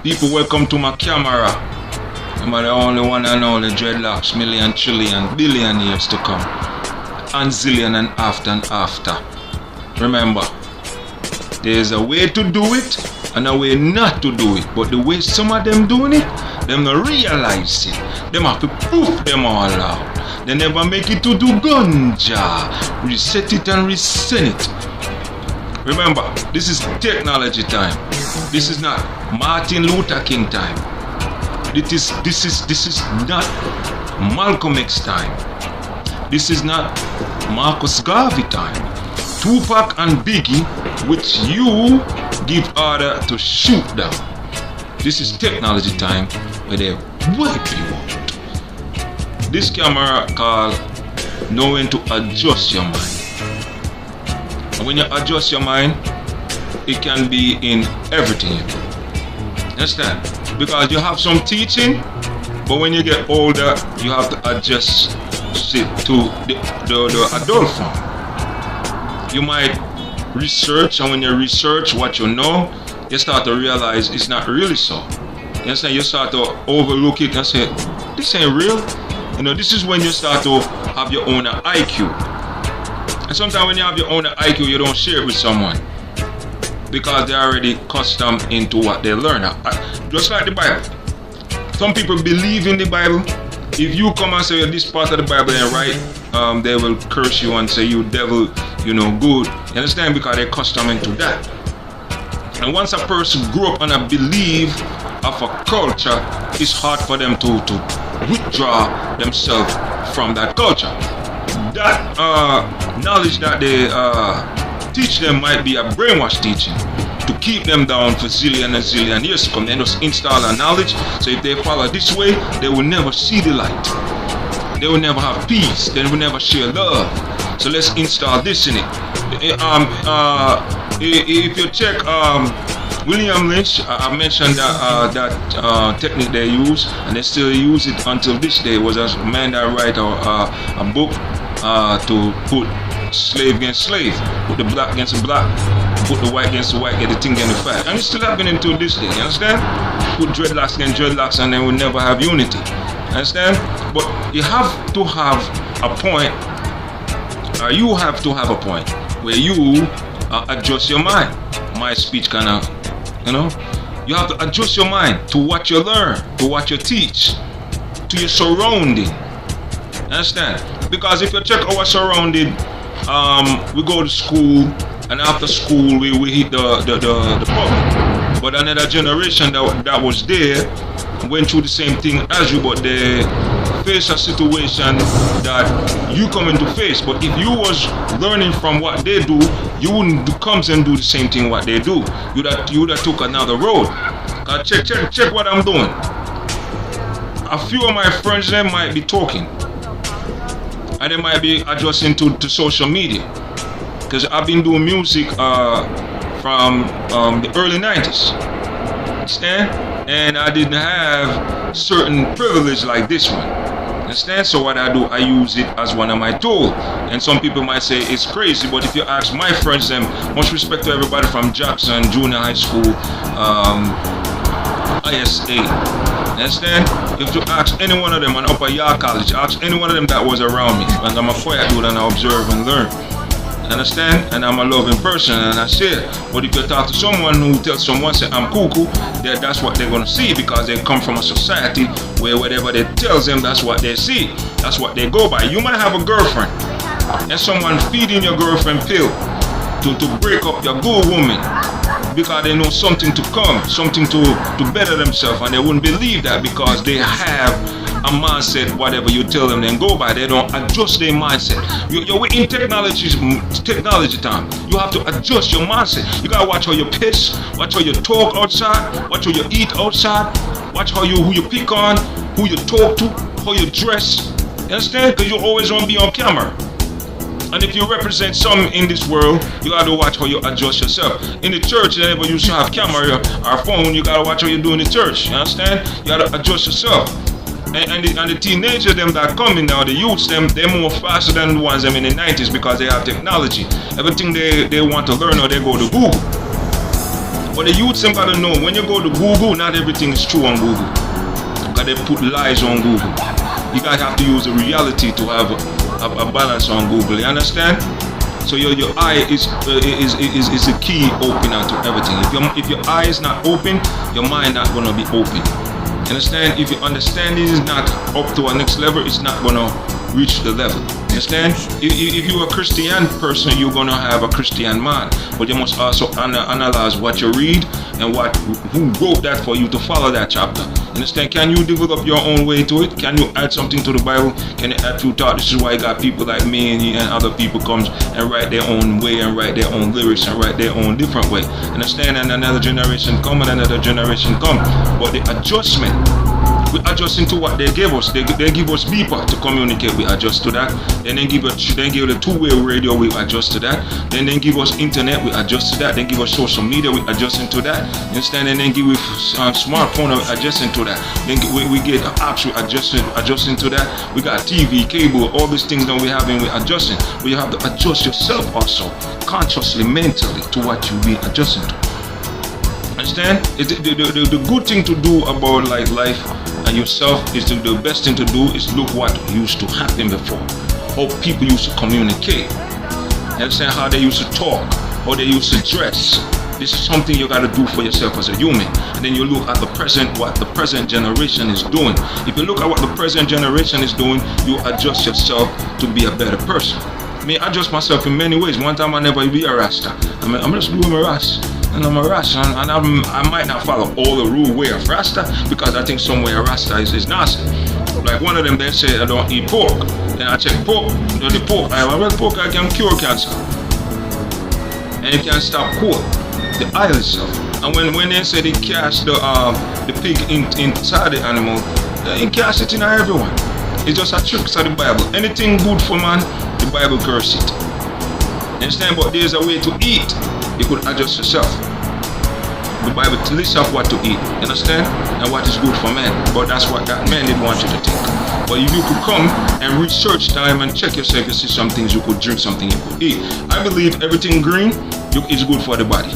People, welcome to my camera. I'm the only one and only dreadlocks, million, trillion, billion years to come. And zillion and after. Remember, there's a way to do it and a way not to do it. But the way some of them doing it, them not realize it. Them have to proof them all out. They never make it to do ganja. Reset it and resend it. Remember, this is technology time. This is not Martin Luther King time. This is not Malcolm X time. This is not Marcus Garvey time. Tupac and Biggie, which you give order to shoot down. This is technology time where they wipe you out. This camera called knowing to adjust your mind. And when you adjust your mind, it can be in everything you do. Understand? Because you have some teaching, but when you get older, you have to adjust it to the adult form. You might research, and when you research what you know, you start to realize it's not really so. You understand? You start to overlook it and say, this ain't real. You know, this is when you start to have your own IQ. And sometimes when you have your own IQ, you don't share it with someone because they're already accustomed into what they learn. Just like the Bible. Some people believe in the Bible. If you come and say this part of the Bible ain't right, they will curse you and say you devil, you know, good. You understand? Because they're accustomed into that. And once a person grew up on a belief of a culture, it's hard for them to withdraw themselves from that culture. That knowledge that they teach them might be a brainwash teaching to keep them down for zillion and zillion years to come. They just install a knowledge, so if they follow this way, they will never see the light. They will never have peace. They will never share love. So let's install this in it. If you check William Lynch, I mentioned that technique they use, and they still use it until this day. It was a man that write a book to put slave against slave, put the black against the black, put the white against the white, get the thing against the fat. And it's still happening to this day, you understand? Put dreadlocks against dreadlocks and then we'll never have unity. Understand? But you have to have a point, or you have to have a point where you adjust your mind. My speech kind of, you know, you have to adjust your mind to what you learn, to what you teach, to your surrounding. Understand? Because if you check our surrounding, we go to school, and after school we hit the public. But another generation that was there went through the same thing as you, but they face a situation that you come into face. But if you was learning from what they do, you wouldn't come and do the same thing what they do. You would have took another road. Check what I'm doing. A few of my friends, they might be talking, and they might be adjusting to social media, because I've been doing music from the early 90s. Understand? And I didn't have certain privilege like this one. Understand? So what I do, I use it as one of my tools. And some people might say it's crazy, but if you ask my friends, them, much respect to everybody from Jackson Junior High School, ISA. Understand? If you ask any one of them on Upper Yard College, ask any one of them that was around me, and I'm a quiet dude and I observe and learn. Understand? And I'm a loving person and I share. But if you talk to someone who tells someone say I'm cuckoo, that's what they're gonna see, because they come from a society where whatever they tells them, that's what they see. That's what they go by. You might have a girlfriend and someone feeding your girlfriend pill to break up your good woman, because they know something to come, something to better themselves, and they wouldn't believe that because they have a mindset, whatever you tell them, then go by. They don't adjust their mindset. You're in technology time. You have to adjust your mindset. You gotta watch how you pitch, watch how you talk outside, watch how you eat outside, watch who you pick on, who you talk to, how you dress. You understand? Because you always want to be on camera. And if you represent some in this world, you gotta watch how you adjust yourself. In the church, whenever you should have camera or phone, you gotta watch how you do in the church. You understand? You gotta adjust yourself. And the teenagers them that come in now, the youths them, they're more faster than the ones them in the 90s, because they have technology. Everything they want to learn, or they go to Google. But the youths them gotta know, when you go to Google, not everything is true on Google. Because they put lies on Google. You guys have to use the reality to have a balance on Google. You understand? So your eye is the key opener to everything. If your eye is not open, your mind not gonna be open. You understand? If your understanding is not up to a next level, it's not gonna reach the level. Understand? If you're a Christian person, you're gonna have a Christian mind, but you must also analyze what you read and who wrote that for you to follow that chapter. Understand? Can you develop your own way to it? Can you add something to the Bible? Can you add to thought? This is why you got people like me and other people comes and write their own way and write their own lyrics and write their own different way. Understand? And another generation come and another generation come, but the adjustment, we adjusting to what they gave us. They give us beeper to communicate. We adjust to that. Then they give the two-way radio. We adjust to that. Then they give us internet. We adjust to that. They give us social media. We adjusting to that. You understand? And then give us smartphone. We adjusting to that. Then we get apps. We adjusting to that. We got TV, cable, all these things that we having. We adjusting. But you have to adjust yourself also, consciously, mentally, to what you be adjusting to. Understand? The good thing to do about life and yourself is the best thing to do is look what used to happen before. How people used to communicate. You understand? How they used to talk, how they used to dress. This is something you gotta do for yourself as a human. And then you look at the present, what the present generation is doing. If you look at what the present generation is doing, you adjust yourself to be a better person. Me adjust myself in many ways. One time I never be a Rasta. I'm just doing my Rasta. And I'm a Rasta, and I might not follow all the rule way of Rasta, because I think somewhere Rasta is nasty. Like one of them, they say I don't eat pork. Then I check pork, the pork, pork I can cure cancer. And it can stop cold, the eye itself. And when they say they cast the pig inside the animal, they cast it in everyone. It's just a trick of the Bible. Anything good for man, the Bible curse it. Understand? But there's a way to eat. You could adjust yourself. The Bible lists up what to eat, you understand? And what is good for men. But that's what that man didn't want you to think. But if you could come and research time and check yourself, you see some things you could drink, something you could eat. I believe everything green is good for the body.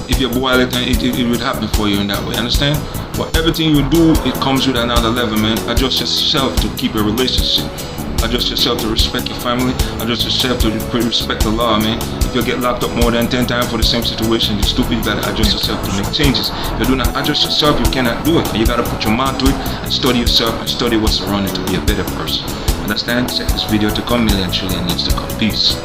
If you boil it, it would happen for you in that way, understand? But everything you do, it comes with another level, man. Adjust yourself to keep a relationship. Adjust yourself to respect your family. Adjust yourself to respect the law, man. If you get locked up more than 10 times for the same situation, you're stupid. You gotta adjust yourself to make changes. If you do not adjust yourself, you cannot do it. And you gotta put your mind to it and study yourself and study what's around you to be a better person. Understand? Check this video to come. Million trillion needs to come. Peace.